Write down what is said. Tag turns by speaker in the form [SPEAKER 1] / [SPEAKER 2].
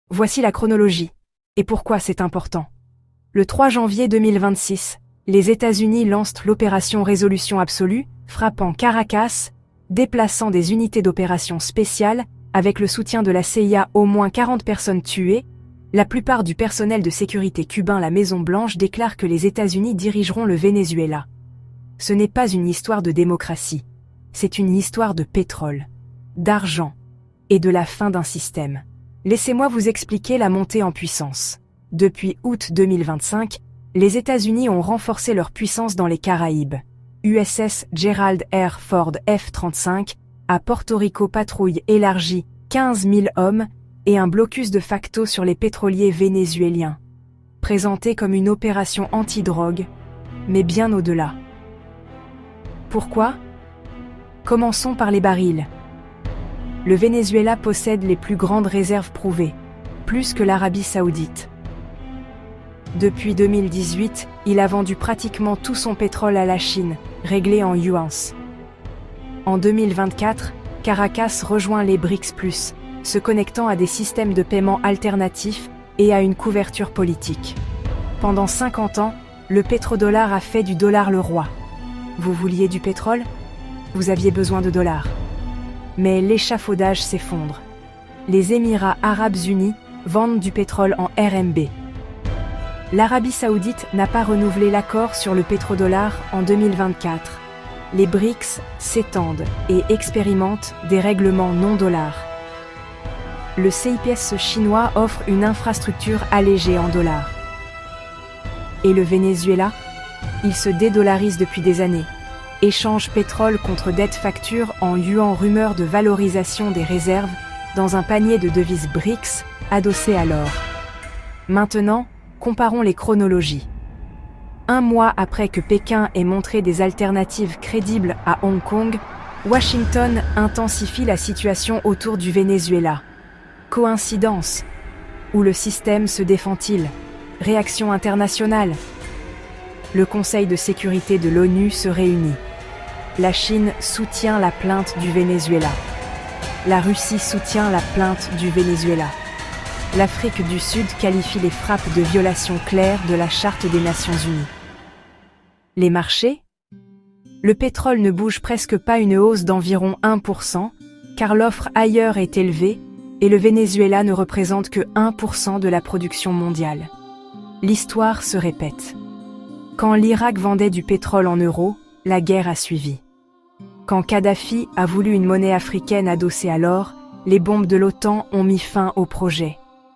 [SPEAKER 1] Voici la chronologie. Et pourquoi c'est important. Le 3 janvier 2026, les États-Unis lancent l'opération Résolution Absolue, frappant Caracas, déplaçant des unités d'opération spéciales, avec le soutien de la CIA, au moins 40 personnes tuées. La plupart du personnel de sécurité cubain, la Maison-Blanche, déclare que les États-Unis dirigeront le Venezuela. Ce n'est pas une histoire de démocratie, c'est une histoire de pétrole, d'argent et de la fin d'un système. Laissez-moi vous expliquer la montée en puissance. Depuis août 2025, les États-Unis ont renforcé leur puissance dans les Caraïbes. USS Gerald R. Ford F-35, à Porto Rico, patrouille élargie, 15 000 hommes, et un blocus de facto sur les pétroliers vénézuéliens. Présenté comme une opération anti-drogue, mais bien au-delà. Pourquoi? Commençons par les barils. Le Venezuela possède les plus grandes réserves prouvées, plus que l'Arabie Saoudite. Depuis 2018, il a vendu pratiquement tout son pétrole à la Chine, réglé en yuans. En 2024, Caracas rejoint les BRICS+, se connectant à des systèmes de paiement alternatifs et à une couverture politique. Pendant 50 ans, le pétrodollar a fait du dollar le roi. Vous vouliez du pétrole? Vous aviez besoin de dollars. Mais l'échafaudage s'effondre. Les Émirats arabes unis vendent du pétrole en RMB. L'Arabie saoudite n'a pas renouvelé l'accord sur le pétrodollar en 2024. Les BRICS s'étendent et expérimentent des règlements non-dollars. Le CIPS chinois offre une infrastructure allégée en dollars. Et le Venezuela? Il se dédollarise depuis des années. Échange pétrole contre dette facture en yuan, rumeur de valorisation des réserves dans un panier de devises BRICS adossé à l'or. Maintenant, comparons les chronologies. Un mois après que Pékin ait montré des alternatives crédibles à Hong Kong, Washington intensifie la situation autour du Venezuela. Coïncidence? Ou le système se défend-il? Réaction internationale? Le Conseil de sécurité de l'ONU se réunit. La Chine soutient la plainte du Venezuela. La Russie soutient la plainte du Venezuela. L'Afrique du Sud qualifie les frappes de violation claire de la Charte des Nations Unies. Les marchés? Le pétrole ne bouge presque pas, une hausse d'environ 1%, car l'offre ailleurs est élevée et le Venezuela ne représente que 1% de la production mondiale. L'histoire se répète. Quand l'Irak vendait du pétrole en euros, la guerre a suivi. Quand Kadhafi a voulu une monnaie africaine adossée à l'or, les bombes de l'OTAN ont mis fin au projet.